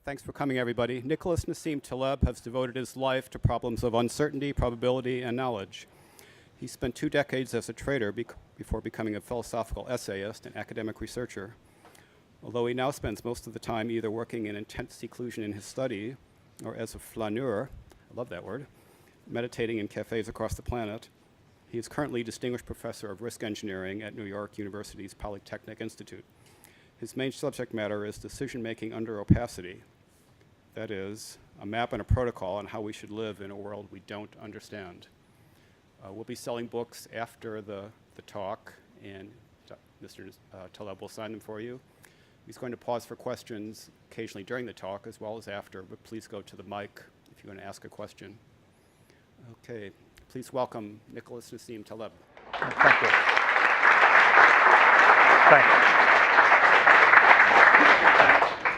Thanks for coming, everybody. Nicholas Nassim Taleb has devoted his life to problems of uncertainty, probability, and knowledge. He spent 2 decades as a trader before becoming a philosophical essayist and academic researcher. Although he now spends most of the time either working in intense seclusion in his study or as a flaneur, I love that word, meditating in cafes across the planet, he is currently Distinguished Professor of Risk Engineering at New York University's Polytechnic Institute. His main subject matter is decision-making under opacity. That is, a map and a protocol on how we should live in a world we don't understand. We'll be selling books after the talk, and Mr. Taleb will sign them for you. He's going to pause for questions occasionally during the talk as well as after, but please go to the mic if you want to ask a question. Okay, please welcome Nicholas Nassim Taleb. Thank you.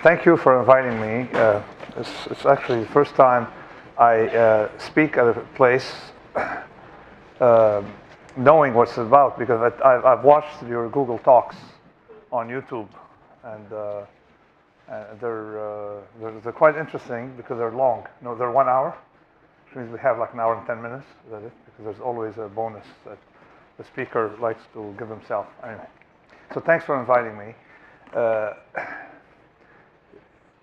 Thank you for inviting me. It's actually the first time I speak at a place knowing what it's about, because I've watched your Google Talks on YouTube, and they're quite interesting because they're long. No, they're 1 hour, which means we have like an hour and 10 minutes. Is that it? Because there's always a bonus that the speaker likes to give himself. Anyway, so thanks for inviting me.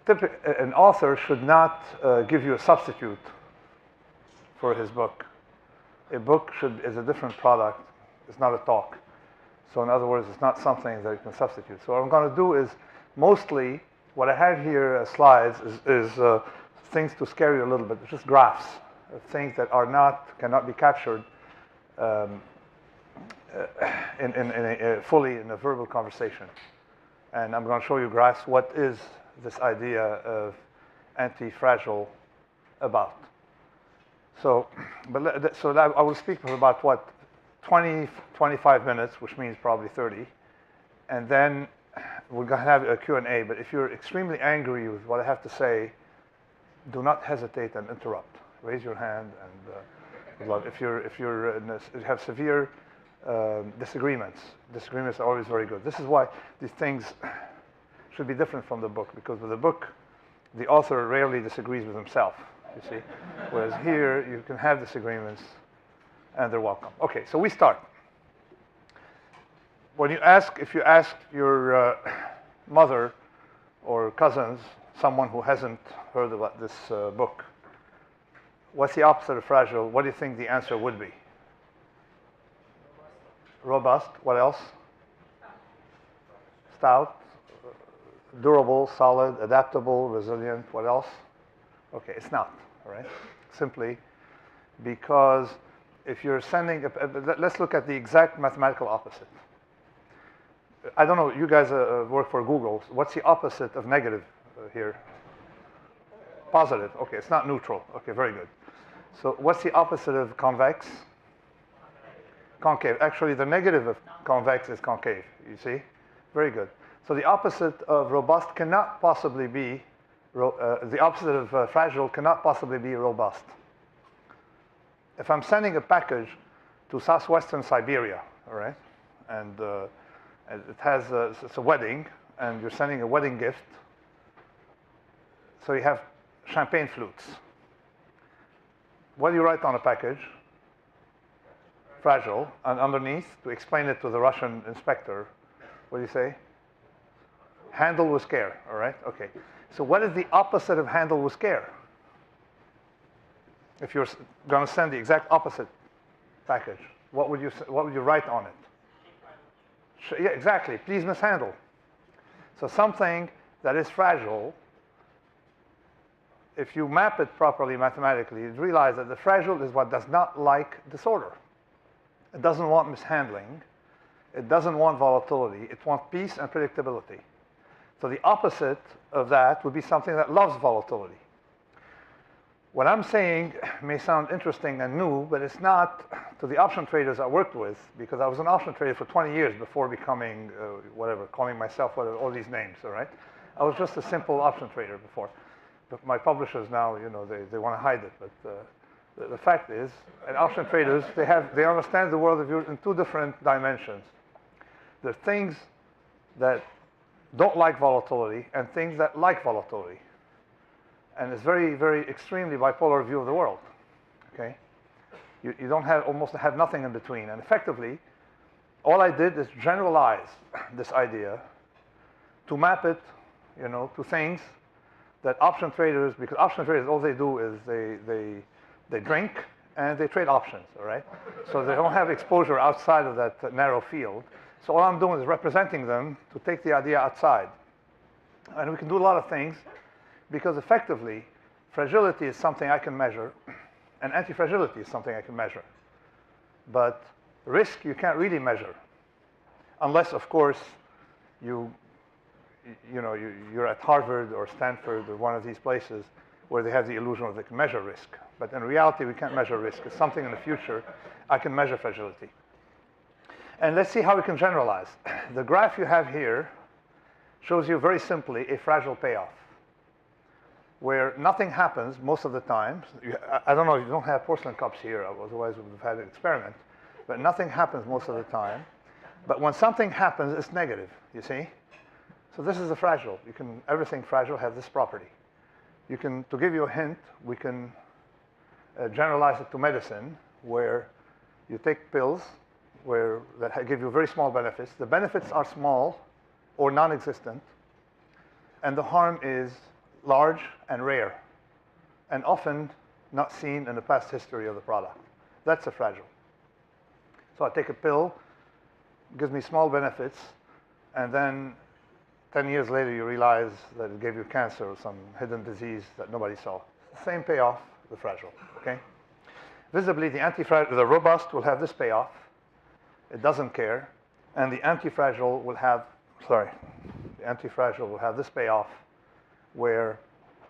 An author should not give you a substitute for his book. A book is a different product. It's not a talk. So in other words, it's not something that you can substitute. So what I'm going to do is mostly what I have here as slides is things to scare you a little bit. It's just graphs, things that cannot be captured fully in a verbal conversation. And I'm going to show you graphs. What is this idea of anti-fragile about? So I will speak for about 20, 25 minutes, which means probably 30, and then we're going to have a Q&A. But if you're extremely angry with what I have to say, do not hesitate and interrupt. Raise your hand, and if you have severe disagreements are always very good. This is why these things should be different from the book, because with the book, the author rarely disagrees with himself, you see. Whereas here, you can have disagreements, and they're welcome. Okay, so we start. If you ask your mother or cousins, someone who hasn't heard about this book, what's the opposite of fragile? What do you think the answer would be? Robust. What else? Stout. Durable, solid, adaptable, resilient. What else? Okay, it's not, all right? Simply because if you're sending, let's look at the exact mathematical opposite. I don't know, you guys work for Google. What's the opposite of negative here? Positive. Okay, it's not neutral. Okay, very good. So what's the opposite of convex? Concave. Actually, the negative of convex is concave, you see? Very good. So the opposite of robust cannot possibly be, the opposite of fragile cannot possibly be robust. If I'm sending a package to southwestern Siberia, all right, and it has it's a wedding, and you're sending a wedding gift, so you have champagne flutes. What do you write on a package? Fragile. And underneath, to explain it to the Russian inspector, what do you say? Handle with care, all right? Okay. So what is the opposite of handle with care? If you're going to send the exact opposite package, what would you write on it? Yeah, exactly. Please mishandle. So something that is fragile, if you map it properly mathematically, you realize that the fragile is what does not like disorder. It doesn't want mishandling. It doesn't want volatility. It wants peace and predictability. So the opposite of that would be something that loves volatility. What I'm saying may sound interesting and new, but it's not to the option traders I worked with, because I was an option trader for 20 years before becoming calling myself all these names, all right? I was just a simple option trader before. But my publishers now, they want to hide it. But the fact is, and option traders, they understand the world of yours in 2 different dimensions. There are things that don't like volatility and things that like volatility. And it's very, very extremely bipolar view of the world. Okay? You don't have, almost have nothing in between. And effectively, all I did is generalize this idea to map it, to things that option traders, because option traders, all they do is they drink and they trade options, all right? So they don't have exposure outside of that narrow field. So all I'm doing is representing them to take the idea outside. And we can do a lot of things because effectively, fragility is something I can measure, and anti-fragility is something I can measure. But risk you can't really measure, unless, of course, you're at Harvard or Stanford or one of these places where they have the illusion that they can measure risk. But in reality, we can't measure risk. It's something in the future I can measure fragility. And let's see how we can generalize. The graph you have here shows you very simply a fragile payoff, where nothing happens most of the time. I don't know, you don't have porcelain cups here, otherwise we would have had an experiment. But nothing happens most of the time. But when something happens, it's negative, you see? So this is a fragile. Everything fragile has this property. To give you a hint, we can generalize it to medicine, where you take pills that give you very small benefits. The benefits are small or non-existent, and the harm is large and rare, and often not seen in the past history of the product. That's a fragile. So I take a pill, gives me small benefits, and then 10 years later you realize that it gave you cancer or some hidden disease that nobody saw. Same payoff, the fragile, okay? Visibly, the robust will have this payoff. It doesn't care. And the antifragile will have this payoff where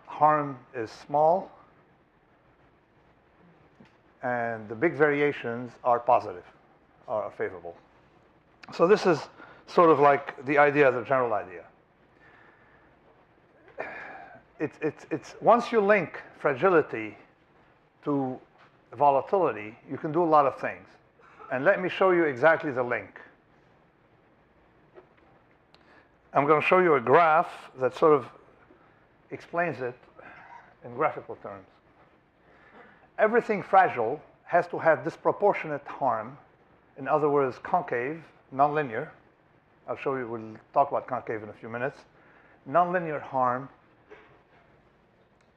harm is small and the big variations are positive, are favorable. So this is sort of like the idea, the general idea. It's once you link fragility to volatility, you can do a lot of things. And let me show you exactly the link. I'm going to show you a graph that sort of explains it in graphical terms. Everything fragile has to have disproportionate harm. In other words, concave, nonlinear. I'll show you, we'll talk about concave in a few minutes. Nonlinear harm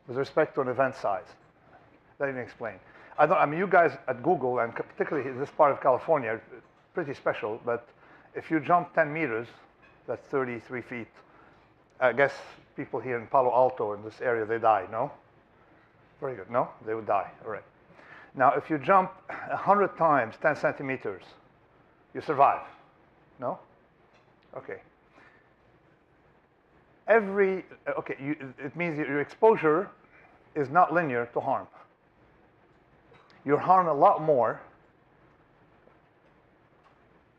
with respect to an event size. Let me explain. You guys at Google, and particularly in this part of California, are pretty special, but if you jump 10 meters, that's 33 feet. I guess people here in Palo Alto, in this area, they die, no? Very good, no? They would die, all right. Now, if you jump 100 times 10 centimeters, you survive, no? Okay. It means your exposure is not linear to harm. You're harmed a lot more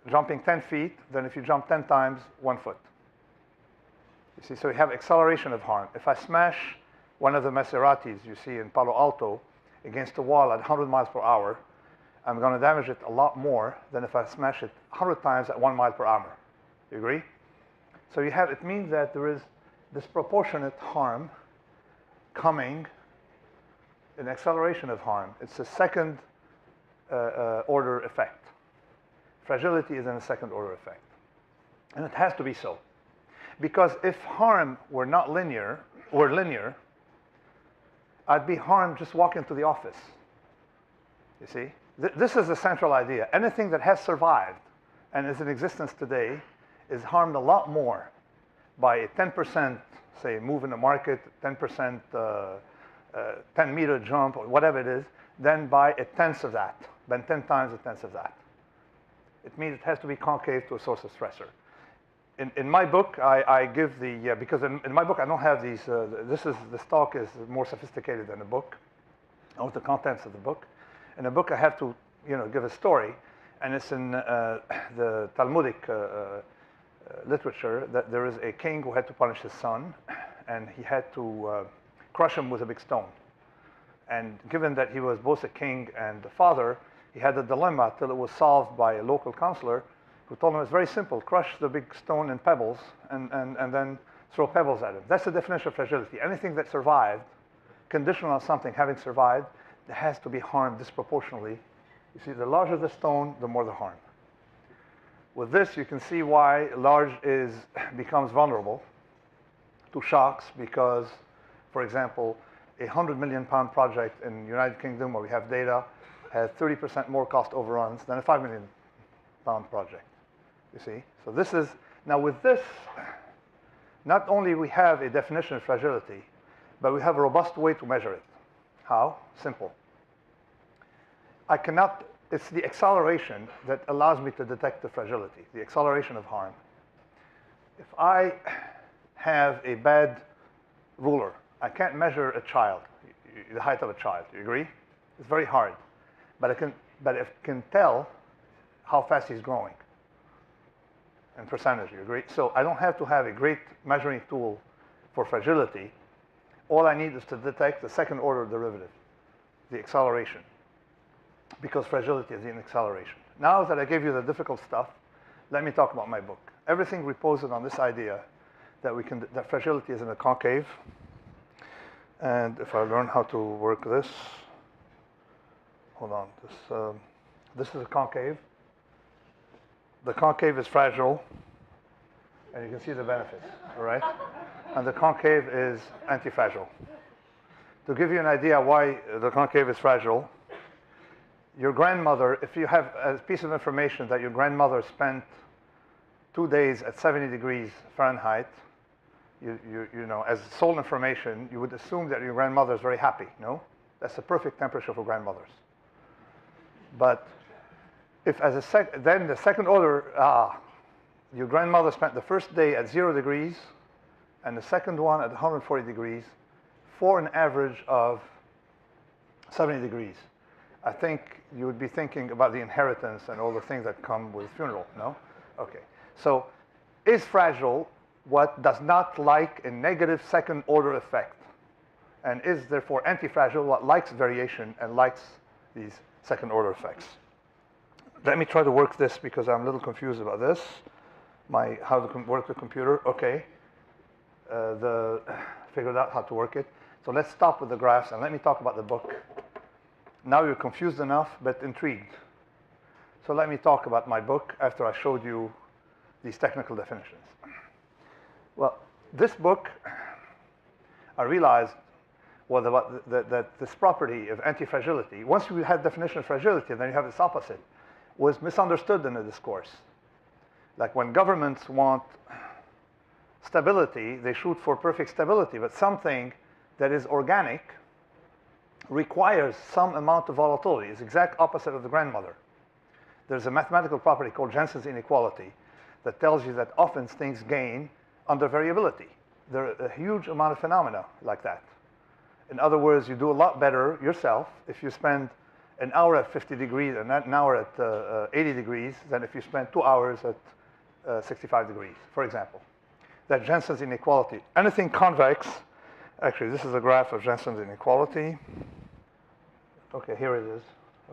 jumping 10 feet than if you jump 10 times 1 foot. You see, so you have acceleration of harm. If I smash one of the Maseratis you see in Palo Alto against a wall at 100 miles per hour, I'm going to damage it a lot more than if I smash it 100 times at 1 mile per hour. You agree? So it means that there is disproportionate harm coming, an acceleration of harm. It's a second order effect. Fragility is in a second order effect. And it has to be so. Because if harm were not linear, or linear, I'd be harmed just walking to the office. You see? This is the central idea. Anything that has survived and is in existence today is harmed a lot more by a 10%, say, move in the market, 10%, 10-meter jump, or whatever it is, than by a tenth of that, than 10 times a tenth of that. It means it has to be concave to a source of stressor. In my book, I give the, because in my book I don't have these, this talk is more sophisticated than the book, or the contents of the book. In the book I have to, give a story, and it's in the Talmudic literature that there is a king who had to punish his son, and he had to crush him with a big stone. And given that he was both a king and a father, he had a dilemma till it was solved by a local counselor who told him it's very simple, crush the big stone in pebbles and then throw pebbles at him. That's the definition of fragility. Anything that survived conditional on something having survived, there has to be harm disproportionately. You see, the larger the stone, the more the harm. With this, you can see why large becomes vulnerable to shocks because, for example, a 100 million pound project in the United Kingdom where we have data has 30% more cost overruns than a 5 million pound project. You see? So this is, now with this, not only we have a definition of fragility, but we have a robust way to measure it. How? Simple. It's the acceleration that allows me to detect the fragility, the acceleration of harm. If I have a bad ruler, I can't measure a child, the height of a child. Do you agree? It's very hard. But I can tell how fast he's growing in percentage. You agree? So I don't have to have a great measuring tool for fragility. All I need is to detect the second order derivative, the acceleration, because fragility is in acceleration. Now that I gave you the difficult stuff, let me talk about my book. Everything reposes on this idea that fragility is in a concave. And if I learn how to work this, hold on, this is a concave. The concave is fragile, and you can see the benefits, all right? And the concave is antifragile. To give you an idea why the concave is fragile, your grandmother, if you have a piece of information that your grandmother spent 2 days at 70 degrees Fahrenheit, you know, as sole information, you would assume that your grandmother is very happy, no? That's the perfect temperature for grandmothers. But if then the second order, your grandmother spent the first day at 0 degrees and the second one at 140 degrees for an average of 70 degrees. I think you would be thinking about the inheritance and all the things that come with funeral, no? Okay. So is fragile what does not like a negative second order effect, and is therefore antifragile what likes variation and likes these second order effects. Let me try to work this because I'm a little confused about this. How to work the computer, okay. Figured out how to work it. So let's stop with the graphs and let me talk about the book. Now you're confused enough, but intrigued. So let me talk about my book after I showed you these technical definitions. Well, this book, I realized that this property of antifragility, once you have definition of fragility, then you have its opposite, was misunderstood in the discourse. Like when governments want stability, they shoot for perfect stability, but something that is organic requires some amount of volatility. It's the exact opposite of the grandmother. There's a mathematical property called Jensen's inequality that tells you that often things gain under variability. There are a huge amount of phenomena like that. In other words, you do a lot better yourself if you spend an hour at 50 degrees and an hour at 80 degrees than if you spend 2 hours at 65 degrees, for example. That's Jensen's inequality. Anything convex, actually, this is a graph of Jensen's inequality. Okay, here it is.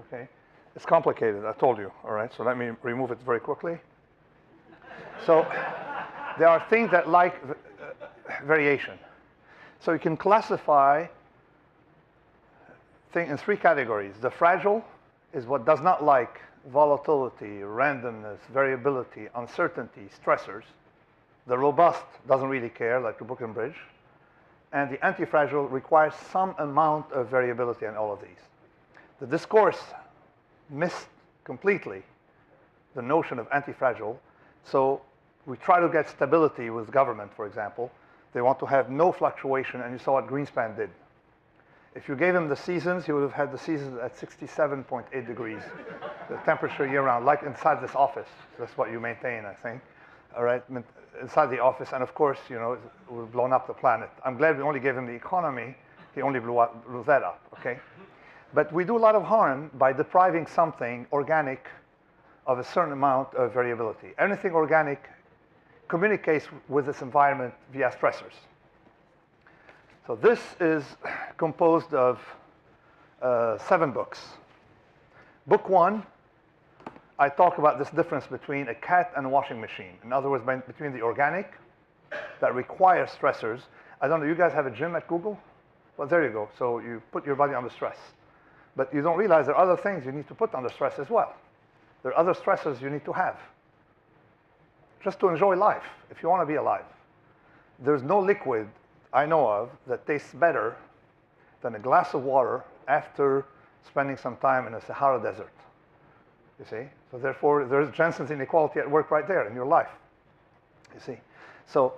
Okay, it's complicated, I told you, all right? So let me remove it very quickly. So there are things that like variation. So you can classify things in 3 categories. The fragile is what does not like volatility, randomness, variability, uncertainty, stressors. The robust doesn't really care, like the book and bridge. And the antifragile requires some amount of variability in all of these. The discourse missed completely the notion of antifragile. So we try to get stability with government, for example. They want to have no fluctuation, and you saw what Greenspan did. If you gave him the seasons, he would have had the seasons at 67.8 degrees, the temperature year-round, like inside this office. That's what you maintain, I think. All right, inside the office, and of course, you know, we've blown up the planet. I'm glad we only gave him the economy. He only blew that up, okay? But we do a lot of harm by depriving something organic of a certain amount of variability. Anything organic communicates with its environment via stressors. So this is composed of 7 books. Book 1, I talk about this difference between a cat and a washing machine. In other words, between the organic that requires stressors. I don't know, you guys have a gym at Google? Well, there you go. So you put your body under stress. But you don't realize there are other things you need to put under stress as well. There are other stresses you need to have just to enjoy life, if you want to be alive. There's no liquid I know of that tastes better than a glass of water after spending some time in a Sahara desert. You see? So therefore, there's Jensen's inequality at work right there in your life. You see? So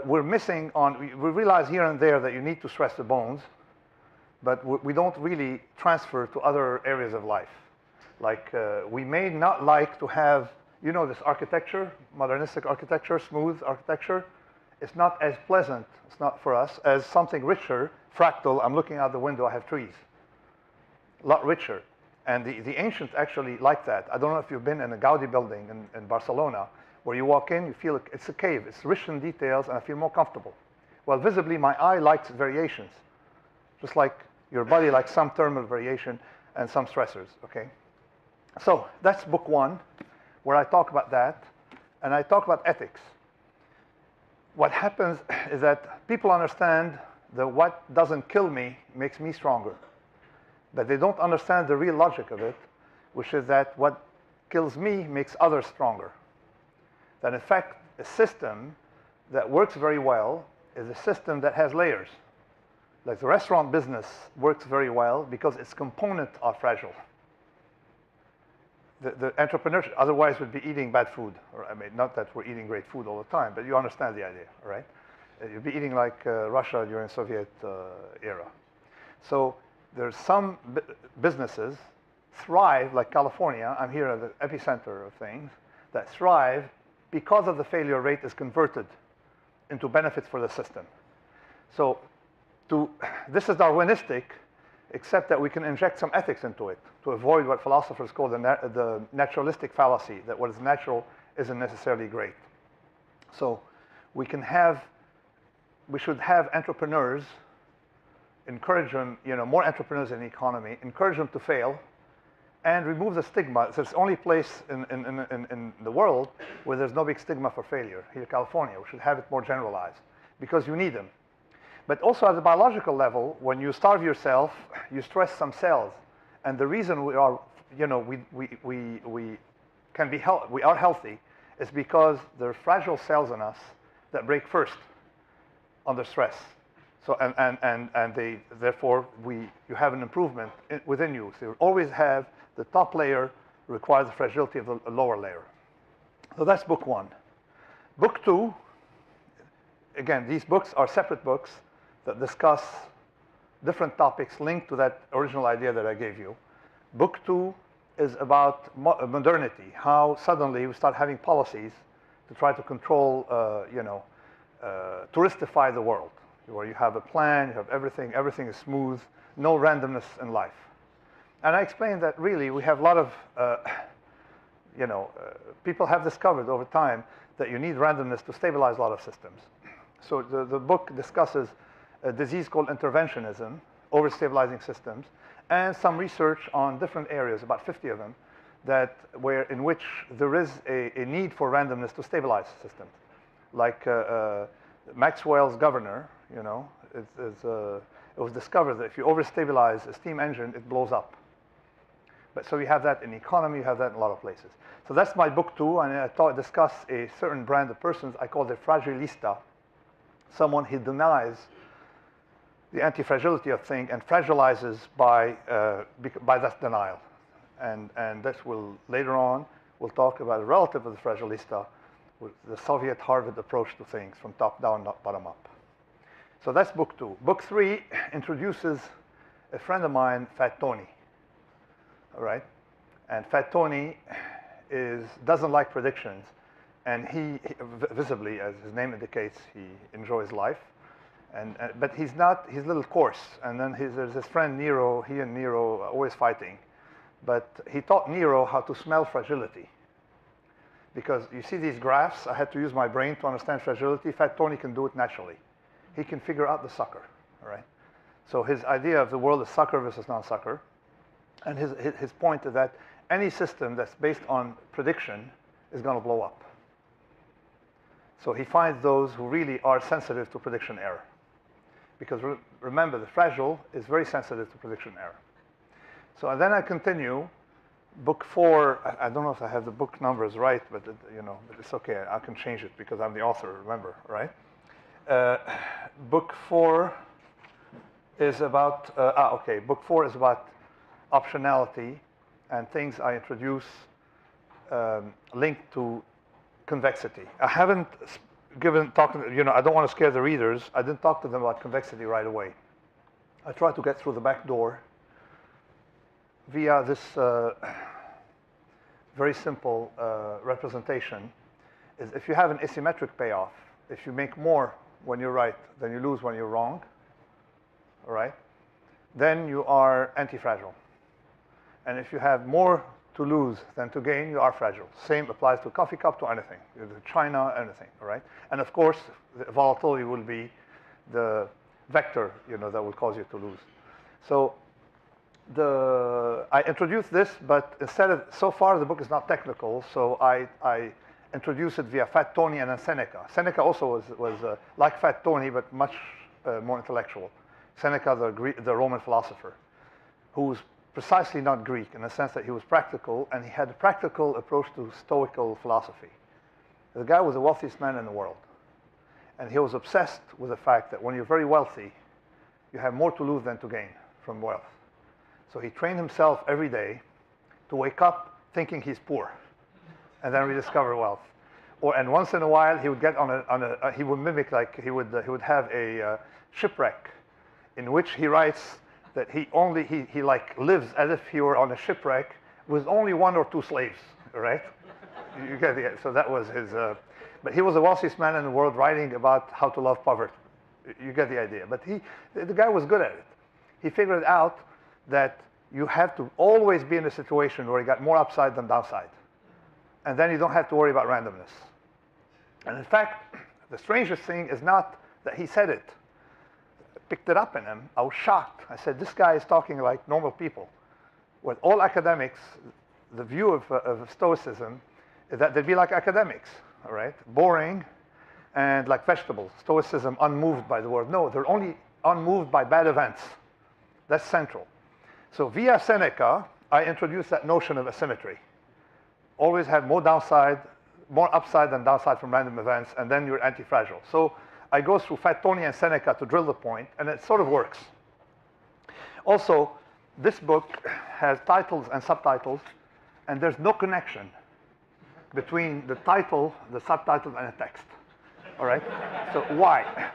we're missing on, we realize here and there that you need to stress the bones, but we don't really transfer to other areas of life. Like we may not like to have, you know, this architecture, modernistic architecture, smooth architecture. It's not as pleasant, it's not for us, as something richer, fractal. I'm looking out the window, I have trees. A lot richer. And the ancients actually like that. I don't know if you've been in a Gaudi building in Barcelona, where you walk in, you feel it's a cave. It's rich in details, and I feel more comfortable. Well, visibly, my eye likes variations, just like your body likes some thermal variation and some stressors, okay? So that's book one, where I talk about that, and I talk about ethics. What happens is that people understand that what doesn't kill me makes me stronger. But they don't understand the real logic of it, which is that what kills me makes others stronger. That in fact, a system that works very well is a system that has layers. Like the restaurant business works very well because its components are fragile. The entrepreneurs otherwise would be eating bad food. Or, I mean, not that we're eating great food all the time, but you understand the idea, right? You'd be eating like Russia during Soviet era. So there's some businesses thrive, like California, I'm here at the epicenter of things, that thrive because of the failure rate is converted into benefits for the system. So this is Darwinistic, except that we can inject some ethics into it to avoid what philosophers call the naturalistic fallacy, that what is natural isn't necessarily great. So we should have entrepreneurs, encourage them, you know, more entrepreneurs in the economy, encourage them to fail, and remove the stigma. It's the only place in the world where there's no big stigma for failure. Here in California, we should have it more generalized, because you need them. But also at the biological level, when you starve yourself, you stress some cells. And the reason we are, you know, we are healthy is because there are fragile cells in us that break first under stress. So therefore you have an improvement within you. So you always have the top layer requires the fragility of the lower layer. So that's book one. Book two, again, these books are separate books that discuss different topics linked to that original idea that I gave you. Book two is about modernity, how suddenly we start having policies to try to control, touristify the world, where you have a plan, you have everything is smooth, no randomness in life. And I explained that really we have a lot of, people have discovered over time that you need randomness to stabilize a lot of systems. So the book discusses a disease called interventionism, overstabilizing systems, and some research on different areas, about 50 of them, in which there is a need for randomness to stabilize systems. Like Maxwell's governor, you know, it was discovered that if you overstabilize a steam engine, it blows up. But so you have that in the economy, you have that in a lot of places. So that's my book two, and I discuss a certain brand of persons I call the fragilista, someone who denies the anti-fragility of thing and fragilizes by that denial. And this will, later on, we'll talk about a relative of the fragilista, with the Soviet Harvard approach to things, from top down, not bottom up. So that's book two. Book three introduces a friend of mine, Fat Tony. All right? And Fat Tony doesn't like predictions. And he visibly, as his name indicates, he enjoys life. But he's a little coarse. And then there's his friend Nero. He and Nero are always fighting. But he taught Nero how to smell fragility. Because you see these graphs, I had to use my brain to understand fragility. Fat Tony can do it naturally. He can figure out the sucker, all right? So his idea of the world is sucker versus non-sucker. And his point is that any system that's based on prediction is going to blow up. So he finds those who really are sensitive to prediction error. because remember, the fragile is very sensitive to prediction error. So and then I continue. Book 4, I don't know if I have the book numbers right, but but it's okay. I can change it because I'm the author, remember, right? Book 4 is about, Book 4 is about optionality and things I introduce linked to convexity. I haven't I don't want to scare the readers. I didn't talk to them about convexity right away. I tried to get through the back door via this very simple representation. Is if you have an asymmetric payoff, if you make more when you're right than you lose when you're wrong, all right, then you are anti-fragile. And if you have more to lose than to gain, you are fragile. Same applies to coffee cup, to anything, to China, anything, all right? And of course, the volatility will be the vector, that will cause you to lose. So I introduced this, but so far the book is not technical, so I introduced it via Fat Tony and then Seneca. Seneca also was like Fat Tony, but much more intellectual. Seneca, the Roman philosopher, who's precisely not Greek in the sense that he was practical, and he had a practical approach to Stoical philosophy. The guy was the wealthiest man in the world, and he was obsessed with the fact that when you're very wealthy, you have more to lose than to gain from wealth. So he trained himself every day to wake up thinking he's poor, and then rediscover wealth. And once in a while, he would get he would mimic, like he would have a shipwreck, in which he writes that he lives as if he were on a shipwreck with only 1 or 2 slaves, right? You get the, so that was his. But he was the wealthiest man in the world, writing about how to love poverty. You get the idea. But the guy was good at it. He figured out that you have to always be in a situation where you got more upside than downside. And then you don't have to worry about randomness. And in fact, the strangest thing is not that he said it. I picked it up in him. I was shocked. I said, this guy is talking like normal people. With all academics, the view of Stoicism is that they'd be like academics, all right? Boring and like vegetables. Stoicism unmoved by the world. No, they're only unmoved by bad events. That's central. So via Seneca, I introduced that notion of asymmetry. Always have more upside than downside from random events, and then you're anti-fragile. So I go through Fat Tony and Seneca to drill the point, and it sort of works. Also, this book has titles and subtitles, and there's no connection between the title, the subtitle, and the text. All right? So why?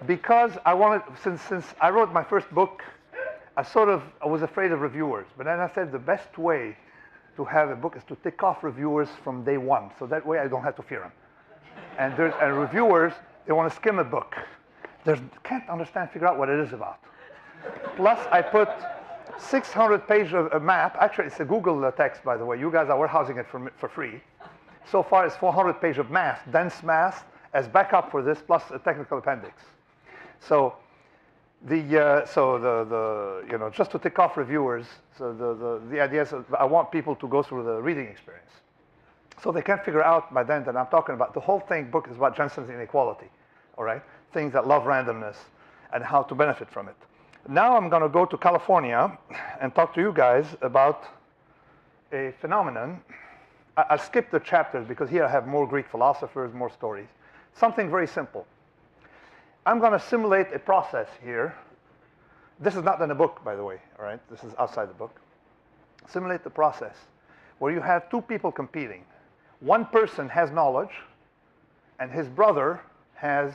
Because I wanted, since I wrote my first book, I was afraid of reviewers. But then I said the best way to have a book is to tick off reviewers from day one. So that way I don't have to fear them. And reviewers, they want to skim a book. They can't figure out what it is about. Plus, I put 600 pages of a map. Actually, it's a Google text, by the way. You guys are warehousing it for free. So far, it's 400 pages of math, dense math, as backup for this, plus a technical appendix. So just to tick off reviewers, so the idea is I want people to go through the reading experience. So they can figure out by then that I'm talking about the whole book is about Jensen's inequality, all right? Things that love randomness and how to benefit from it. Now I'm going to go to California and talk to you guys about a phenomenon. I'll skip the chapters because here I have more Greek philosophers, more stories. Something very simple. I'm going to simulate a process here. This is not in the book, by the way, all right? This is outside the book. Simulate the process where you have 2 people competing. One person has knowledge, and his brother has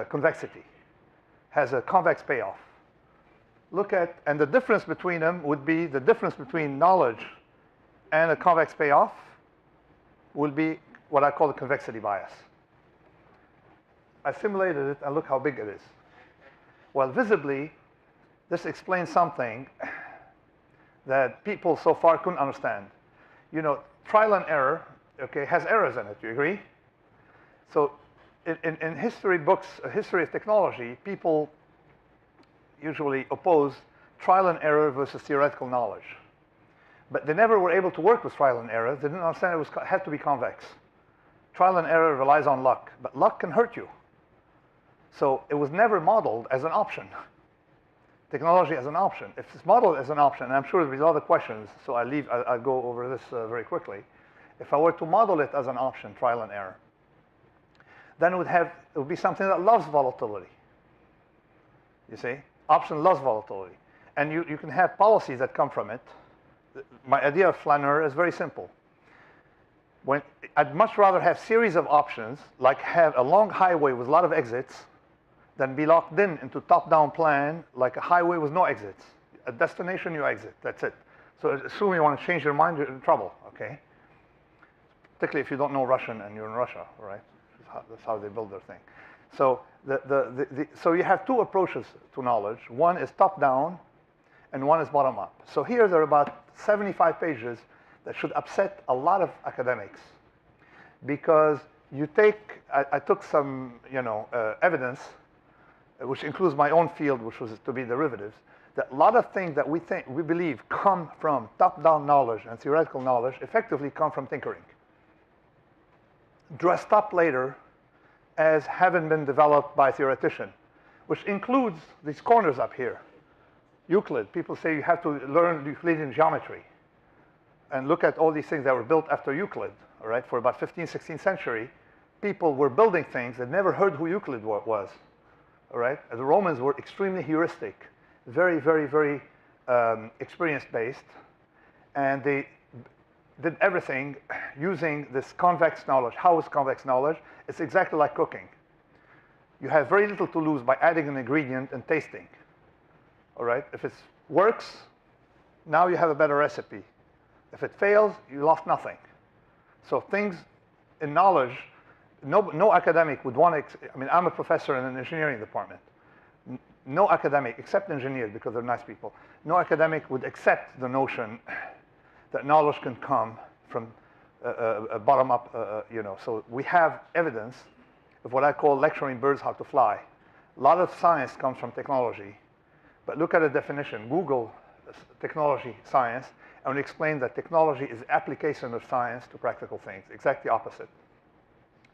convexity, has a convex payoff. And the difference between them would be the difference between knowledge and a convex payoff will be what I call the convexity bias. I simulated it, and look how big it is. Well, visibly, this explains something that people so far couldn't understand. Trial and error, okay, has errors in it. Do you agree? So in history books, history of technology, people usually oppose trial and error versus theoretical knowledge. But they never were able to work with trial and error. They didn't understand it had to be convex. Trial and error relies on luck, but luck can hurt you. So it was never modeled as an option. Technology as an option. If it's modeled as an option, and I'm sure there'll be other questions, so I'll go over this very quickly. If I were to model it as an option, trial and error, then it would be something that loves volatility. You see? Option loves volatility. And you can have policies that come from it. My idea of flaneur is very simple. I'd much rather have series of options, like have a long highway with a lot of exits, than be locked into top-down plan, like a highway with no exits. A destination, you exit. That's it. So assume you want to change your mind, you're in trouble, okay? Particularly if you don't know Russian and you're in Russia, right? That's how they build their thing. So so you have two approaches to knowledge. One is top-down, and one is bottom-up. So here there are about 75 pages that should upset a lot of academics, because I took some evidence, which includes my own field, which was to be derivatives, that a lot of things that we believe come from top-down knowledge and theoretical knowledge effectively come from tinkering, dressed up later as having been developed by a theoretician, which includes these corners up here. Euclid, people say you have to learn Euclidean geometry and look at all these things that were built after Euclid, all right? For about 15th, 16th century, people were building things that never heard who Euclid was, all right? The Romans were extremely heuristic, very, very, very experience-based, and they did everything using this convex knowledge. How is convex knowledge? It's exactly like cooking. You have very little to lose by adding an ingredient and tasting, all right? If it works, now you have a better recipe. If it fails, you lost nothing. So things in knowledge, no academic would want to, I'm a professor in an engineering department. No academic, except engineers, because they're nice people, no academic would accept the notion that knowledge can come from a bottom-up, So we have evidence of what I call lecturing birds how to fly. A lot of science comes from technology, but look at the definition. Google technology, science, and we explain that technology is application of science to practical things, exactly opposite.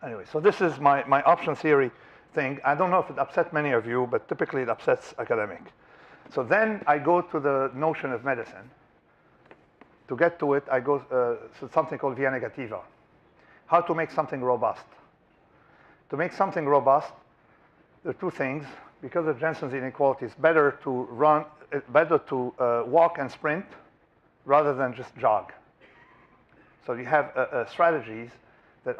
Anyway, so this is my option theory thing. I don't know if it upset many of you, but typically it upsets academic. So then I go to the notion of medicine. To get to it, I go to something called via negativa. How to make something robust. To make something robust, there are two things. Because of Jensen's inequality, it's better to walk and sprint rather than just jog. So you have strategies that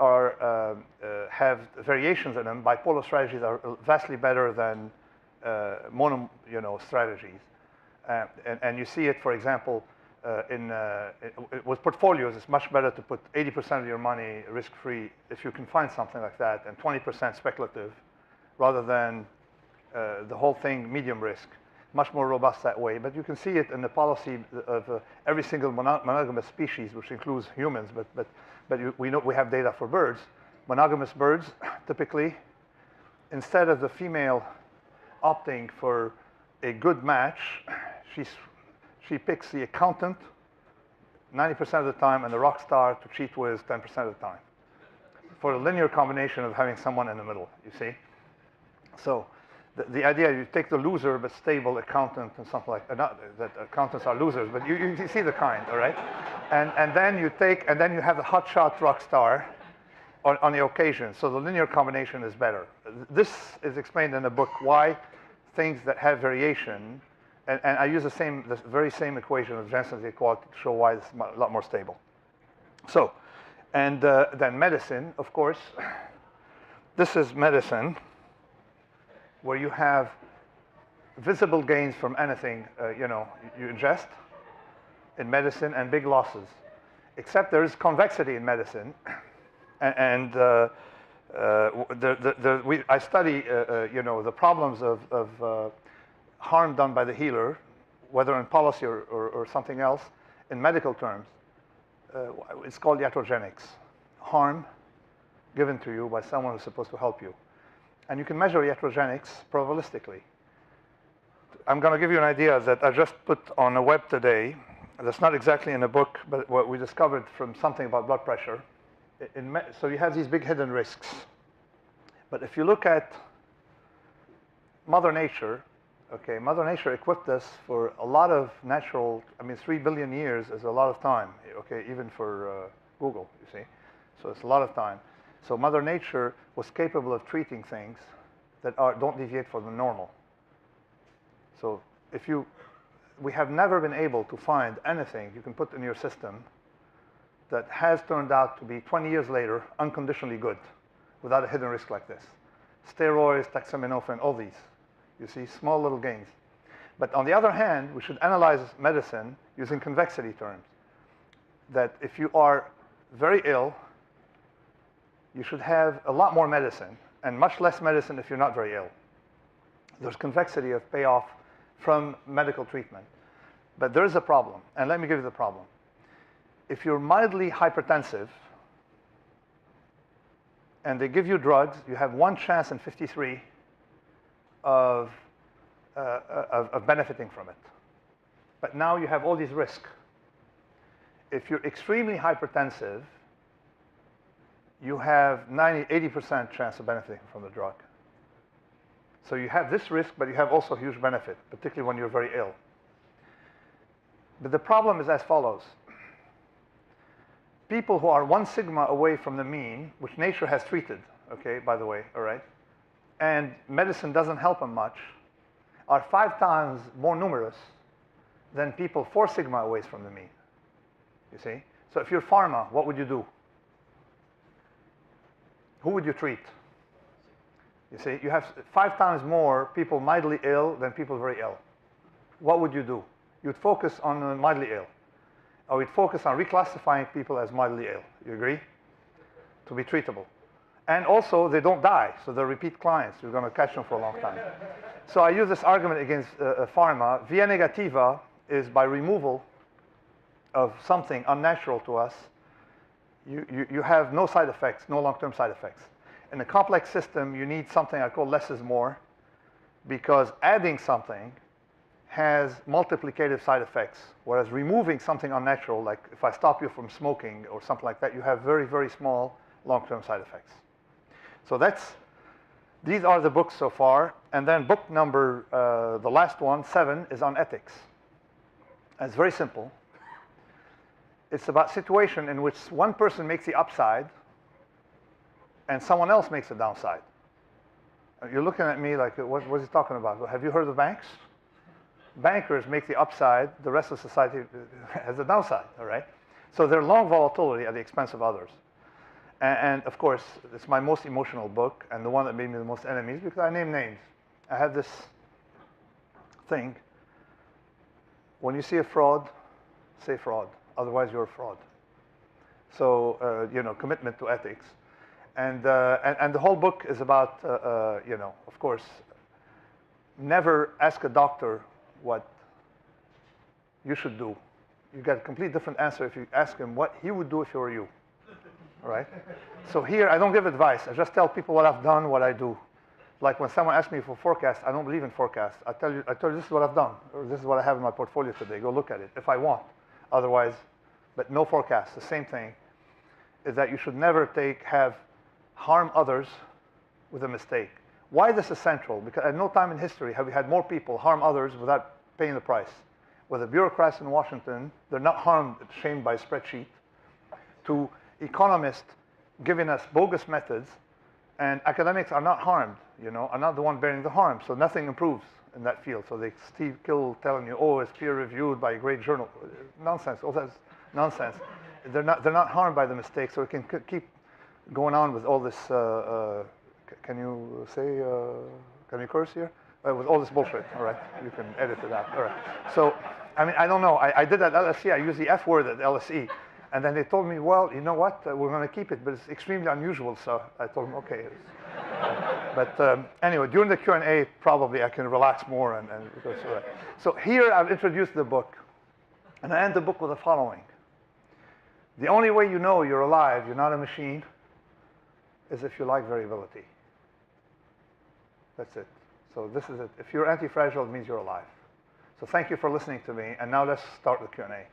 have variations in them. Bipolar strategies are vastly better than mono strategies. And you see it, for example, with portfolios. It's much better to put 80% of your money risk-free if you can find something like that, and 20% speculative, rather than the whole thing medium risk. Much more robust that way. But you can see it in the policy of every single monogamous species, which includes humans, but we know we have data for birds. Monogamous birds, typically, instead of the female opting for a good match, she picks the accountant 90% of the time and the rock star to cheat with 10% of the time, for a linear combination of having someone in the middle, you see? So the idea, you take the loser but stable accountant and something like that accountants are losers, but you see the kind, all right? And then you have the hotshot rock star on the occasion. So the linear combination is better. This is explained in the book why things that have variation, and I use the very same equation of Jensen's inequality to show why it's a lot more stable. So, and then medicine, of course. This is medicine, where you have visible gains from anything you ingest in medicine, and big losses. Except there is convexity in medicine, and I study the problems of harm done by the healer, whether in policy or something else, in medical terms. It's called iatrogenics, harm given to you by someone who's supposed to help you. And you can measure iatrogenics probabilistically. I'm going to give you an idea that I just put on the web today. That's not exactly in the book, but what we discovered from something about blood pressure. So you have these big hidden risks. But if you look at Mother Nature, okay, Mother Nature equipped us for a lot of natural, 3 billion years is a lot of time, okay, even for Google, you see. So it's a lot of time. So Mother Nature was capable of treating things that don't deviate from the normal. So we have never been able to find anything you can put in your system that has turned out to be 20 years later unconditionally good without a hidden risk like this. Steroids, dexamethasone, all these. You see, small little gains. But on the other hand, we should analyze medicine using convexity terms. That if you are very ill, you should have a lot more medicine and much less medicine if you're not very ill. There's convexity of payoff from medical treatment. But there is a problem, and let me give you the problem. If you're mildly hypertensive and they give you drugs, you have 1 chance in 53 of benefiting from it. But now you have all these risks. If you're extremely hypertensive, you have 80% chance of benefiting from the drug. So you have this risk, but you have also huge benefit, particularly when you're very ill. But the problem is as follows. People who are 1 sigma away from the mean, which nature has treated, okay, by the way, all right, and medicine doesn't help them much, are 5 times more numerous than people 4 sigma away from the mean. You see? So if you're pharma, what would you do? Who would you treat? You see, you have 5 times more people mildly ill than people very ill. What would you do? You'd focus on the mildly ill. Or you'd focus on reclassifying people as mildly ill. You agree? To be treatable. And also, they don't die, so they're repeat clients. You're going to catch them for a long time. So I use this argument against pharma. Via negativa is by removal of something unnatural to us. You have no side effects, no long-term side effects. In a complex system, you need something I call less is more, because adding something has multiplicative side effects, whereas removing something unnatural, like if I stop you from smoking or something like that, you have very, very small long-term side effects. So these are the books so far. And then book number, the last one, 7, is on ethics. And it's very simple. It's about a situation in which one person makes the upside and someone else makes the downside. You're looking at me like, what is he talking about? Have you heard of banks? Bankers make the upside, the rest of society has the downside, all right? So they're long volatility at the expense of others. And of course, it's my most emotional book and the one that made me the most enemies because I name names. I have this thing. When you see a fraud, say fraud. Otherwise, you're a fraud. So, commitment to ethics. And the whole book is about, of course, never ask a doctor what you should do. You get a complete different answer if you ask him what he would do if he were you. All right? So here, I don't give advice. I just tell people what I've done, what I do. Like when someone asks me for forecast, I don't believe in forecast. I tell you this is what I've done, or this is what I have in my portfolio today. Go look at it if I want. Otherwise, but no forecast. The same thing is that you should never harm others with a mistake. Why this is central? Because at no time in history have we had more people harm others without paying the price. With the bureaucrats in Washington, they're not harmed, shamed by a spreadsheet, to economists giving us bogus methods, and academics are not harmed, are not the one bearing the harm, so nothing improves in that field. So they Steve Kill telling you, oh, it's peer-reviewed by a great journal. Nonsense, all that's nonsense. They're not harmed by the mistake, so we can keep going on with all this, can you curse here? With all this bullshit, all right? You can edit it out, all right. So, I don't know. I did at LSE, I used the F word at LSE. And then they told me, well, you know what? We're going to keep it, but it's extremely unusual. So I told them, okay. But anyway, during the Q&A, probably I can relax more. And because, so here I've introduced the book. And I end the book with the following. The only way you know you're alive, you're not a machine, is if you like variability. That's it. So this is it. If you're anti-fragile, it means you're alive. So thank you for listening to me. And now let's start the Q&A.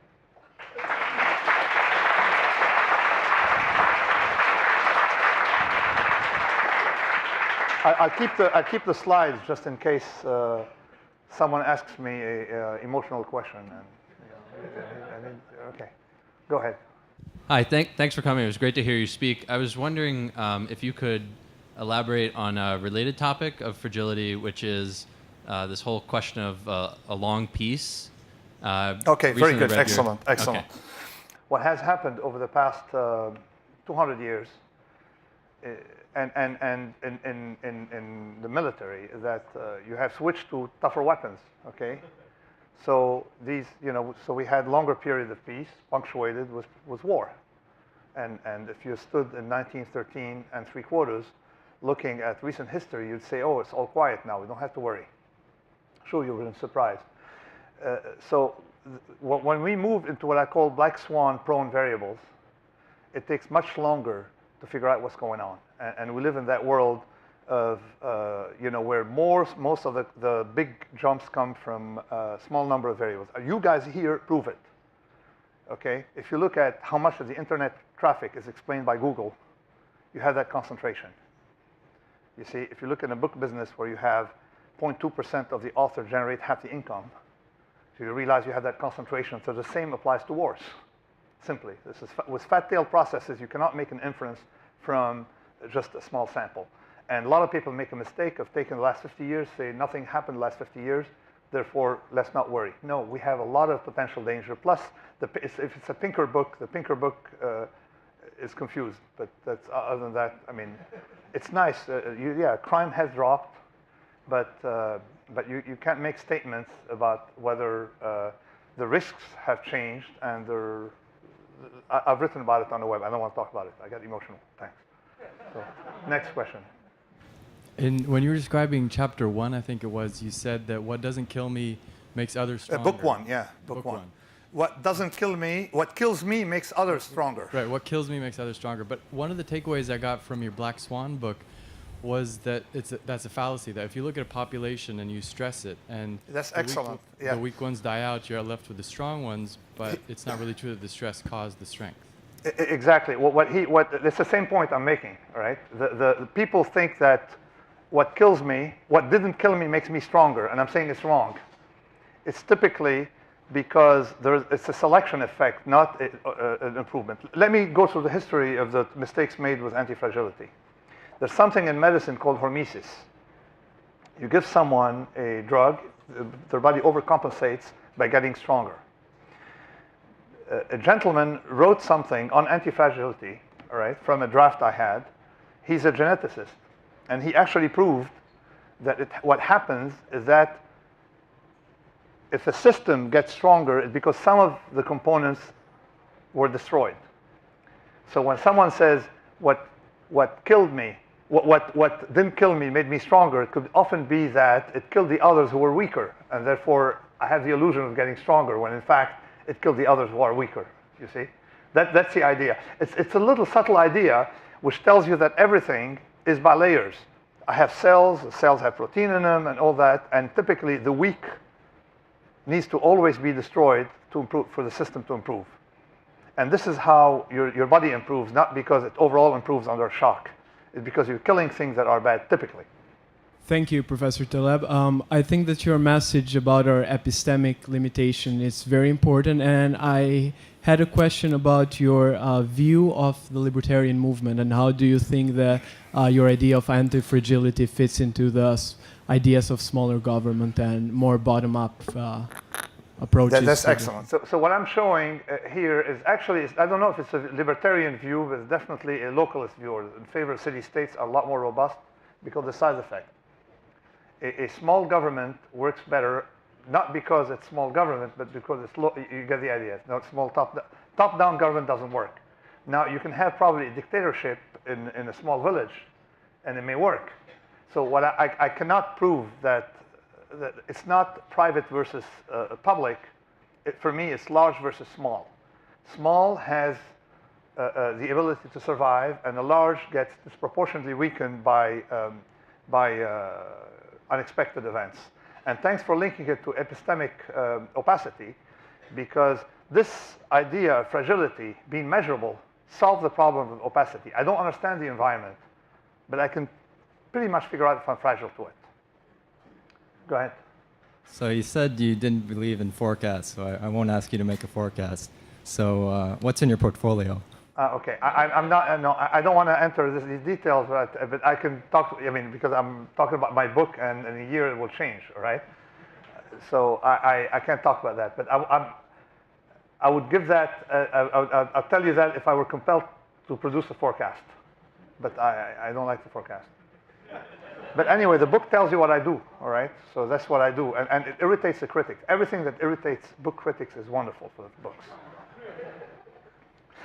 I'll keep the slides just in case someone asks me an emotional question. Okay, go ahead. Hi, thanks for coming. It was great to hear you speak. I was wondering if you could elaborate on a related topic of fragility, which is this whole question of a long piece. Okay, very good. Excellent. Okay. What has happened over the past 200 years, and in the military, is that you have switched to tougher weapons. Okay, so so we had longer period of peace, punctuated with war, and if you stood in 1913 and 3/4, looking at recent history, you'd say, oh, it's all quiet now. We don't have to worry. Sure, you were surprised. When we move into what I call black swan prone variables, it takes much longer to figure out what's going on. And we live in that world of, where most of the big jumps come from a small number of variables. You guys here prove it. Okay? If you look at how much of the internet traffic is explained by Google, you have that concentration. You see, if you look in a book business where you have 0.2% of the author generate half the income, so you realize you have that concentration. So the same applies to wars. Simply, with fat-tailed processes, you cannot make an inference from just a small sample. And a lot of people make a mistake of taking the last 50 years, say nothing happened the last 50 years, therefore let's not worry. No, we have a lot of potential danger. Plus, if it's a Pinker book, the Pinker book is confused. But other than that, I mean, it's nice. Crime has dropped, but you can't make statements about whether the risks have changed, and I've written about it on the web. I don't want to talk about it. I got emotional. Thanks. So, next question. When you were describing chapter 1, I think it was, you said that what doesn't kill me makes others stronger. Book 1, yeah. Book one. What doesn't kill me, what kills me makes others stronger. Right, what kills me makes others stronger. But one of the takeaways I got from your Black Swan book was that that's a fallacy, that if you look at a population and you stress it, and that's excellent. The weak ones die out, you're left with the strong ones, but it's not really true that the stress caused the strength. Exactly. It's the same point I'm making, right? The people think that what kills me, what didn't kill me makes me stronger, and I'm saying it's wrong. It's typically because it's a selection effect, not an improvement. Let me go through the history of the mistakes made with antifragility. There's something in medicine called hormesis. You give someone a drug, their body overcompensates by getting stronger. A gentleman wrote something on antifragility, all right, from a draft I had. He's a geneticist, and he actually proved that what happens is that if a system gets stronger, it's because some of the components were destroyed. So when someone says, what killed me, what didn't kill me made me stronger, it could often be that it killed the others who were weaker, and therefore I have the illusion of getting stronger, when in fact it killed the others who are weaker, you see? That's the idea. It's a little subtle idea which tells you that everything is by layers. I have cells, the cells have protein in them and all that, and typically the weak needs to always be destroyed to improve, for the system to improve. And this is how your body improves, not because it overall improves under shock. It's because you're killing things that are bad, typically. Thank you, Professor Taleb. I think that your message about our epistemic limitation is very important, and I had a question about your view of the libertarian movement, and how do you think that your idea of anti-fragility fits into the ideas of smaller government and more bottom-up approaches? That's excellent. So what I'm showing here is actually, I don't know if it's a libertarian view, but it's definitely a localist view, or in favor of city-states are a lot more robust because of the size effect. A small government works better, not because it's small government, but because it's you get the idea. No, small top-down government doesn't work. Now, you can have probably a dictatorship in a small village, and it may work. So what I cannot prove that it's not private versus public. For me, it's large versus small. Small has the ability to survive, and the large gets disproportionately weakened by unexpected events. And thanks for linking it to epistemic opacity, because this idea of fragility being measurable solves the problem of opacity. I don't understand the environment, but I can pretty much figure out if I'm fragile to it. Go ahead. So you said you didn't believe in forecasts, so I won't ask you to make a forecast. So what's in your portfolio? Okay, I'm not. No, I don't want to enter these details, but I can talk. I mean, because I'm talking about my book, and in a year it will change. All right. So I can't talk about that. But I would give that. I'll tell you that if I were compelled to produce a forecast. But I don't like the forecast. But anyway, the book tells you what I do. All right. So that's what I do, and it irritates the critics. Everything that irritates book critics is wonderful for the books.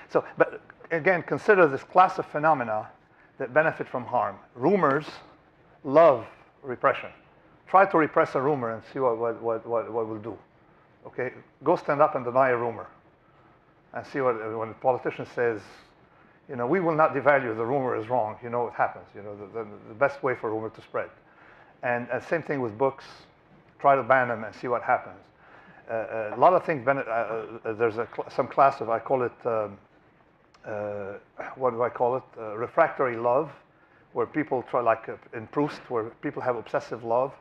So, but again, consider this class of phenomena that benefit from harm. Rumors love repression. Try to repress a rumor and see what will do. Okay, go stand up and deny a rumor, and see what when a politician says, you know, we will not devalue the rumor is wrong. You know what happens. You know, the best way for rumor to spread. And same thing with books. Try to ban them and see what happens. A lot of things. There's some class of, I call it. What do I call it? Refractory love, where people try, like in Proust, where people have obsessive love,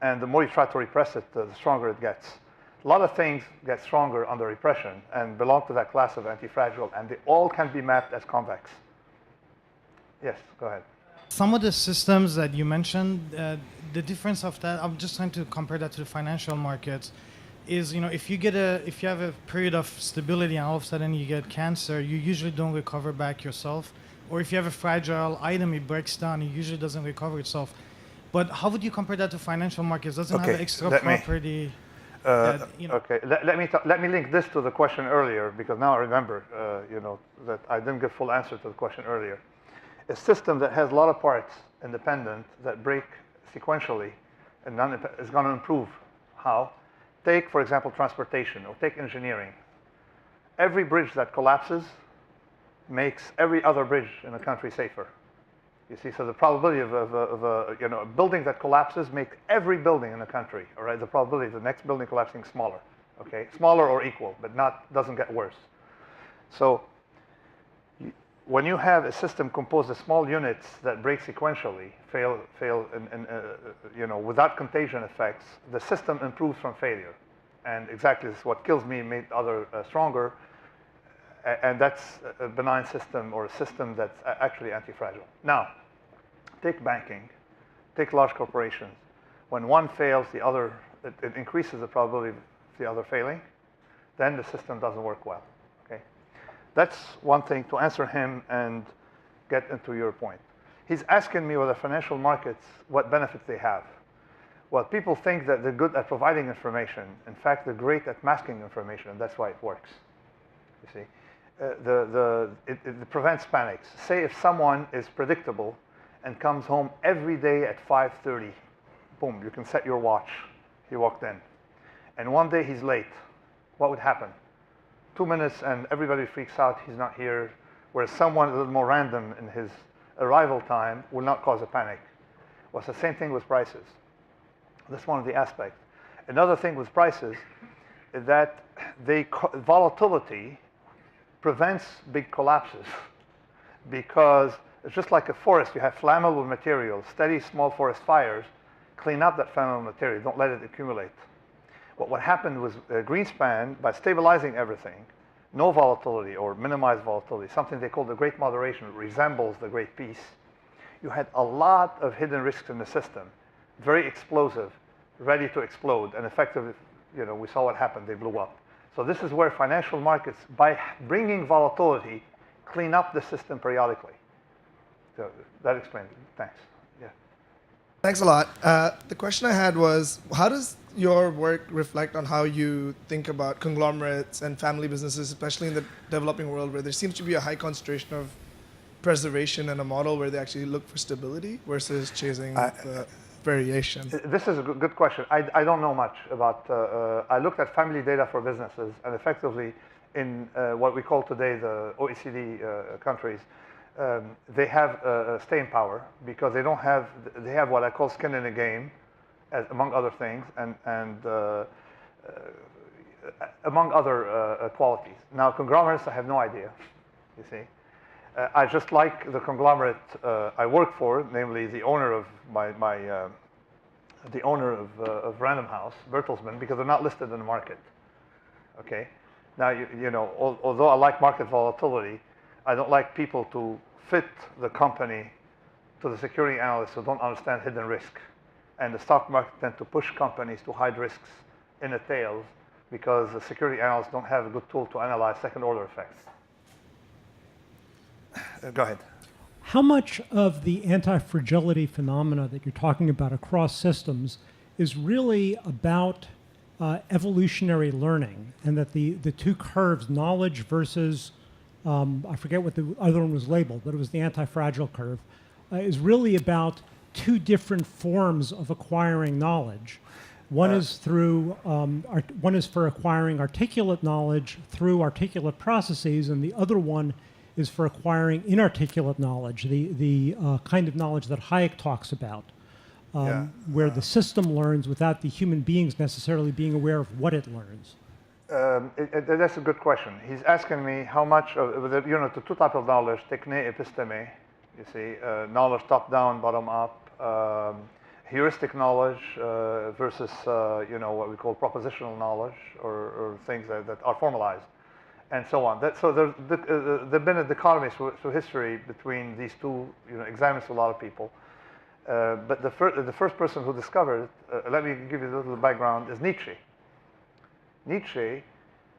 and the more you try to repress it, the stronger it gets. A lot of things get stronger under repression and belong to that class of antifragile, and they all can be mapped as convex. Yes, go ahead. Some of the systems that you mentioned, the difference of that, I'm just trying to compare that to the financial markets. Is, you know, if you have a period of stability and all of a sudden you get cancer, you usually don't recover back yourself. Or if you have a fragile item, it breaks down, it usually doesn't recover itself. But how would you compare that to financial markets? Doesn't have extra property. You know. Okay, let me link this to the question earlier, because now I remember, you know, that I didn't give full answer to the question earlier. A system that has a lot of parts independent that break sequentially and none is going to improve. How? Take, for example, transportation, or take engineering. Every bridge that collapses makes every other bridge in the country safer. You see, so the probability of a building that collapses makes every building in the country, all right? The probability of the next building collapsing smaller, okay? Smaller or equal, but doesn't get worse. So when you have a system composed of small units that break sequentially, fail without contagion effects, the system improves from failure. And exactly this is what kills me made other stronger. And that's a benign system, or a system that's actually anti-fragile. Now, take banking, take large corporations. When one fails, the other, it increases the probability of the other failing. Then the system doesn't work well. Okay, that's one thing to answer him and get into your point. He's asking me whether financial markets, what benefits they have. Well, people think that they're good at providing information. In fact, they're great at masking information, and that's why it works. You see. It prevents panics. Say if someone is predictable and comes home every day at 5:30, boom, you can set your watch. He walked in. And one day he's late. What would happen? 2 minutes and everybody freaks out, he's not here. Whereas someone a little more random in his arrival time will not cause a panic. Well, it's the same thing with prices. That's one of the aspects. Another thing with prices is that volatility prevents big collapses, because it's just like a forest. You have flammable materials. Steady small forest fires, clean up that flammable material. Don't let it accumulate. What happened was Greenspan, by stabilizing everything, no volatility or minimized volatility, something they call the Great Moderation, resembles the Great Peace. You had a lot of hidden risks in the system, very explosive, ready to explode, and effectively, we saw what happened. They blew up. So this is where financial markets, by bringing volatility, clean up the system periodically. So that explains it. Thanks. Yeah. Thanks a lot. The question I had was, how does your work reflect on how you think about conglomerates and family businesses, especially in the developing world, where there seems to be a high concentration of preservation and a model where they actually look for stability versus chasing the variation? This is a good question. I don't know much about, I looked at family data for businesses, and effectively in what we call today the OECD countries, they have staying power because they have what I call skin in the game, among other things, and among other qualities. Now, conglomerates, I have no idea, you see. I just like the conglomerate I work for, namely the owner of the owner of Random House, Bertelsmann, because they're not listed in the market. Okay. Now, you know, although I like market volatility, I don't like people to fit the company to the security analysts who don't understand hidden risk. And the stock market tend to push companies to hide risks in the tails because the security analysts don't have a good tool to analyze second-order effects. Go ahead. How much of the anti-fragility phenomena that you're talking about across systems is really about evolutionary learning, and that the two curves, knowledge versus, I forget what the other one was labeled, but it was the anti-fragile curve, is really about two different forms of acquiring knowledge. One is through, one is for acquiring articulate knowledge through articulate processes, and the other one is for acquiring inarticulate knowledge, the kind of knowledge that Hayek talks about, where the system learns without the human beings necessarily being aware of what it learns. That's a good question. He's asking me how much of the, you know, the two types of knowledge, techne, episteme, you see, knowledge top-down, bottom-up, heuristic knowledge versus, you know, what we call propositional knowledge, or things that are formalized, and so on. So there've been a dichotomy through history between these two, you know, examines a lot of people. But the first person who discovered it, let me give you a little background, is Nietzsche. Nietzsche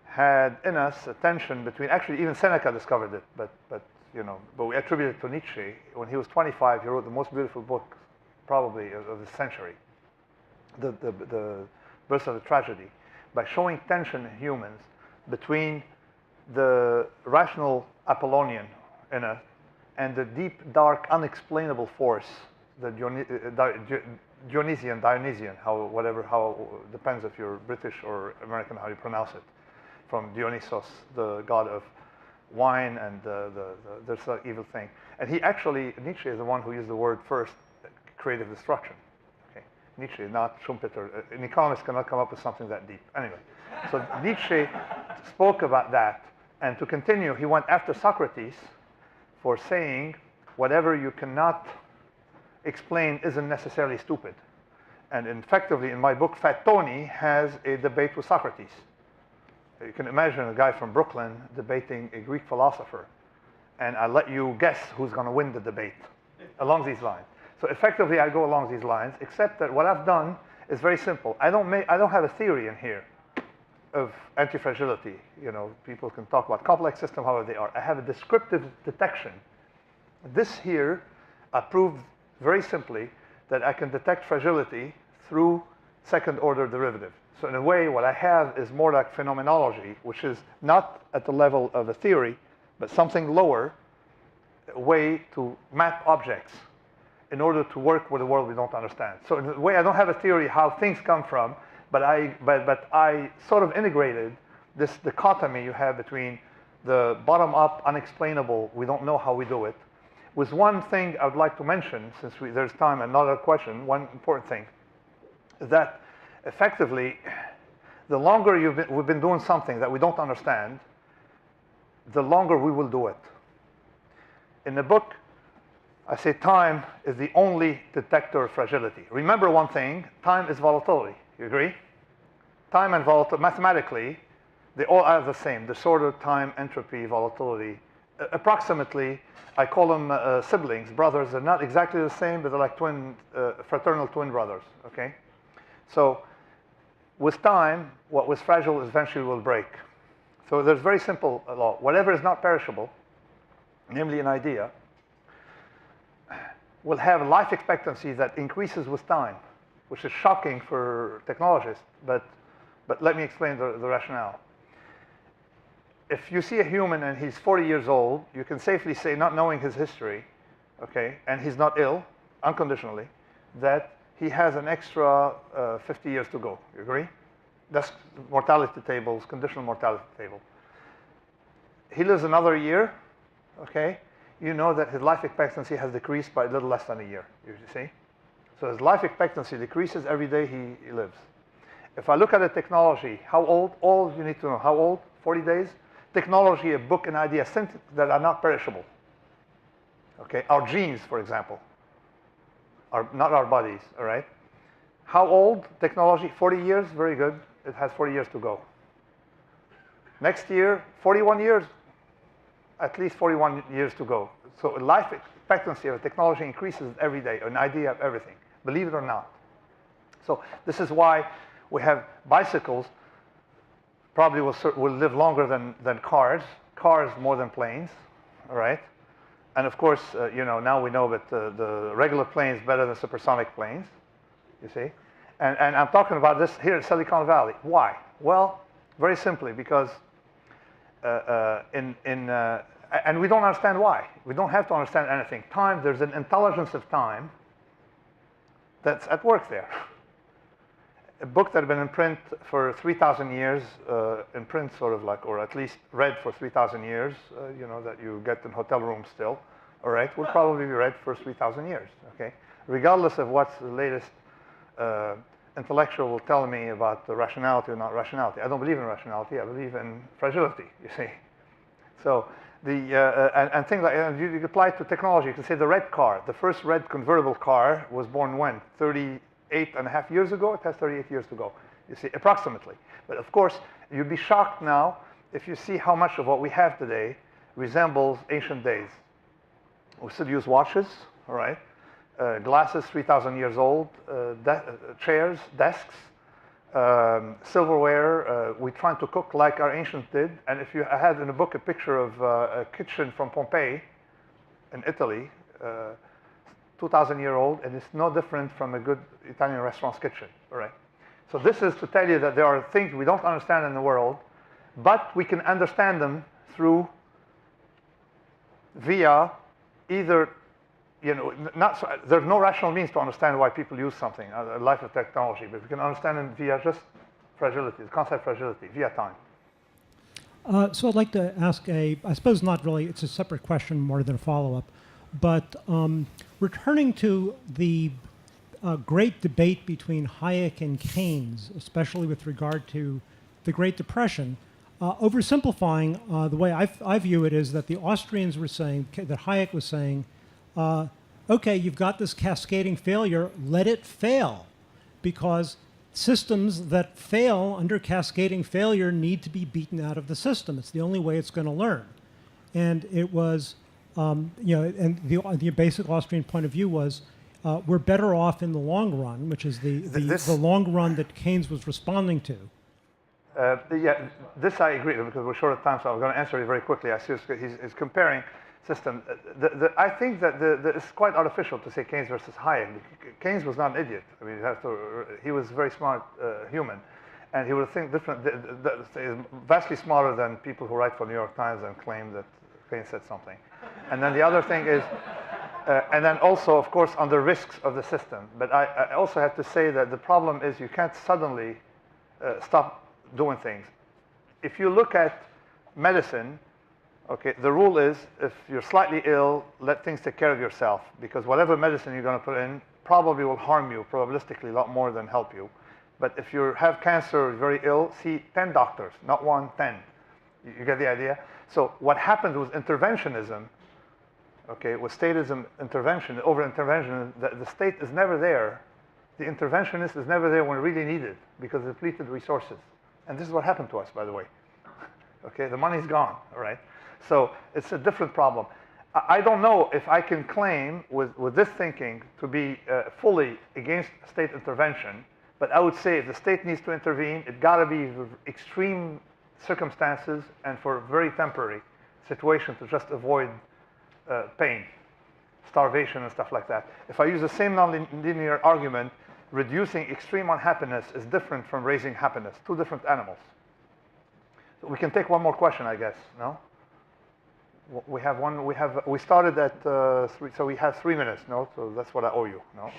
had in us a tension between, actually even Seneca discovered it, but we attribute it to Nietzsche. When he was 25, he wrote the most beautiful book probably of the century, the Birth of the Tragedy, by showing tension in humans between the rational Apollonian in us and the deep, dark, unexplainable force, the Dionysian, how depends if you're British or American how you pronounce it, from Dionysos, the god of wine, and there's an evil thing. And Nietzsche is the one who used the word first, creative destruction. Okay, Nietzsche, not Schumpeter. An economist cannot come up with something that deep. Anyway, so Nietzsche spoke about that, and to continue, he went after Socrates for saying whatever you cannot explain isn't necessarily stupid. And effectively, in my book, Fat Tony has a debate with Socrates. You can imagine a guy from Brooklyn debating a Greek philosopher, and I let you guess who's going to win the debate along these lines. So effectively, I go along these lines, except that what I've done is very simple. I don't have a theory in here of anti-fragility. You know, people can talk about complex systems, however they are. I have a descriptive detection. This here, I proved very simply that I can detect fragility through second-order derivative. So in a way, what I have is more like phenomenology, which is not at the level of a theory, but something lower, a way to map objects in order to work with a world we don't understand. So in a way, I don't have a theory how things come from, but I sort of integrated this dichotomy you have between the bottom-up, unexplainable, we don't know how we do it, with one thing I would like to mention, since there's time, another question, one important thing, is that effectively, the longer we've been doing something that we don't understand, the longer we will do it. In the book, I say time is the only detector of fragility. Remember one thing, time is volatility. You agree? Time and volatility, mathematically, they all are the same. Disorder, time, entropy, volatility. Approximately, I call them siblings, brothers. They're not exactly the same, but they're like fraternal twin brothers, okay? So with time, what was fragile eventually will break. So there's very simple law. Whatever is not perishable, namely an idea, will have a life expectancy that increases with time, which is shocking for technologists, but let me explain the rationale. If you see a human and he's 40 years old, you can safely say, not knowing his history, okay, and he's not ill, unconditionally, that he has an extra 50 years to go. You agree? That's mortality tables, conditional mortality table. He lives another year, okay? You know that his life expectancy has decreased by a little less than a year, you see? So his life expectancy decreases every day he lives. If I look at the technology, how old? All you need to know, how old? 40 days? Technology, a book, an idea, things that are not perishable. Okay, our genes, for example, are not our bodies, all right? How old technology? 40 years, very good. It has 40 years to go. Next year, 41 years, at least 41 years to go. So life expectancy of technology increases every day, an idea of everything, believe it or not. So this is why we have bicycles probably will live longer than cars, cars more than planes, all right? And of course, now we know that the regular planes better than supersonic planes, you see? And I'm talking about this here in Silicon Valley. Why? Well, very simply, because and we don't understand why. We don't have to understand anything. Time, there's an intelligence of time that's at work there. A book that had been in print for 3,000 years, in print sort of like, or at least read for 3,000 years, that you get in hotel rooms still, all right, will probably be read for 3,000 years, okay? Regardless of what's the latest intellectual will tell me about the rationality or not rationality. I don't believe in rationality, I believe in fragility, you see. So and things like, you apply it to technology. You can say the red car, the first red convertible car was born when? 38.5 years ago? It has 38 years to go, you see, approximately. But of course, you'd be shocked now if you see how much of what we have today resembles ancient days. We still use watches, all right? Glasses 3,000 years old, chairs, desks, silverware. We're trying to cook like our ancients did. And if you had in a book a picture of a kitchen from Pompeii in Italy, 2,000-year-old, and it's no different from a good Italian restaurant's kitchen, all right? So this is to tell you that there are things we don't understand in the world, but we can understand them via either, there's no rational means to understand why people use something, a life of technology, but we can understand it via just fragility, the concept of fragility, via time. So I'd like to ask I suppose not really, it's a separate question more than a follow-up, but returning to the great debate between Hayek and Keynes, especially with regard to the Great Depression, oversimplifying, the way I view it is that the Austrians were saying, that Hayek was saying, okay, you've got this cascading failure, let it fail, because systems that fail under cascading failure need to be beaten out of the system. It's the only way it's going to learn. And it was, and the basic Austrian point of view was, we're better off in the long run, which is the long run that Keynes was responding to. Yeah, this I agree with, because we're short of time, so I'm going to answer it very quickly. I see he's comparing systems. I think that it's quite artificial to say Keynes versus Hayek. Keynes was not an idiot. I mean, he was a very smart human, and he would think different. Vastly smarter than people who write for the New York Times and claim that Keynes said something. And then the other thing is, and then also, of course, on the risks of the system. But I also have to say that the problem is you can't suddenly stop doing things. If you look at medicine, okay, the rule is if you're slightly ill, let things take care of yourself, because whatever medicine you're going to put in probably will harm you, probabilistically a lot more than help you. But if you have cancer or very ill, see 10 doctors, not 1, 10. You get the idea? So what happened was interventionism, okay, with statism, intervention, over-intervention, the state is never there. The interventionist is never there when really needed because of depleted resources. And this is what happened to us, by the way. Okay, the money's gone, all right? So it's a different problem. I don't know if I can claim with this thinking to be fully against state intervention, but I would say if the state needs to intervene, it got to be extreme circumstances and for very temporary situations to just avoid pain, starvation and stuff like that. If I use the same nonlinear argument, reducing extreme unhappiness is different from raising happiness, two different animals. So we can take one more question, I guess, no? We have one, we started at 3, so we have 3 minutes, no? So that's what I owe you, no?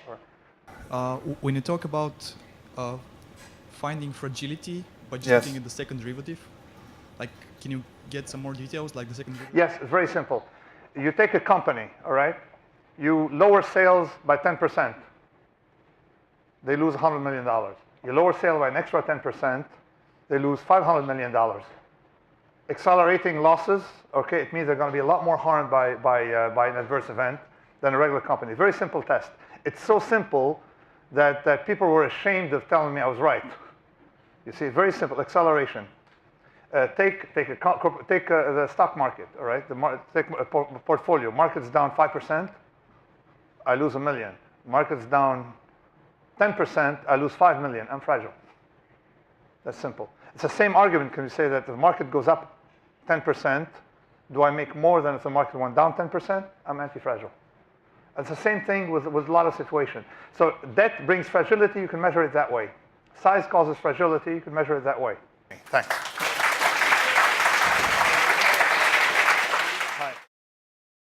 When you talk about finding fragility by just looking at the second derivative, like, can you get some more details, like the second derivative? Yes, it's very simple. You take a company, all right? You lower sales by 10%. They lose $100 million. You lower sales by an extra 10%, they lose $500 million. accelerating losses, okay, it means they're going to be a lot more harmed by an adverse event than a regular company. Very simple test. It's so simple that people were ashamed of telling me I was right. You see, very simple, acceleration. Take the stock market, all right? Take a portfolio. Market's down 5%, I lose $1 million. Market's down 10%, I lose $5 million. I'm fragile. That's simple. It's the same argument. Can you say that if the market goes up 10%, do I make more than if the market went down 10%? I'm anti-fragile. It's the same thing with a lot of situations. So debt brings fragility. You can measure it that way. Size causes fragility. You can measure it that way. Thanks.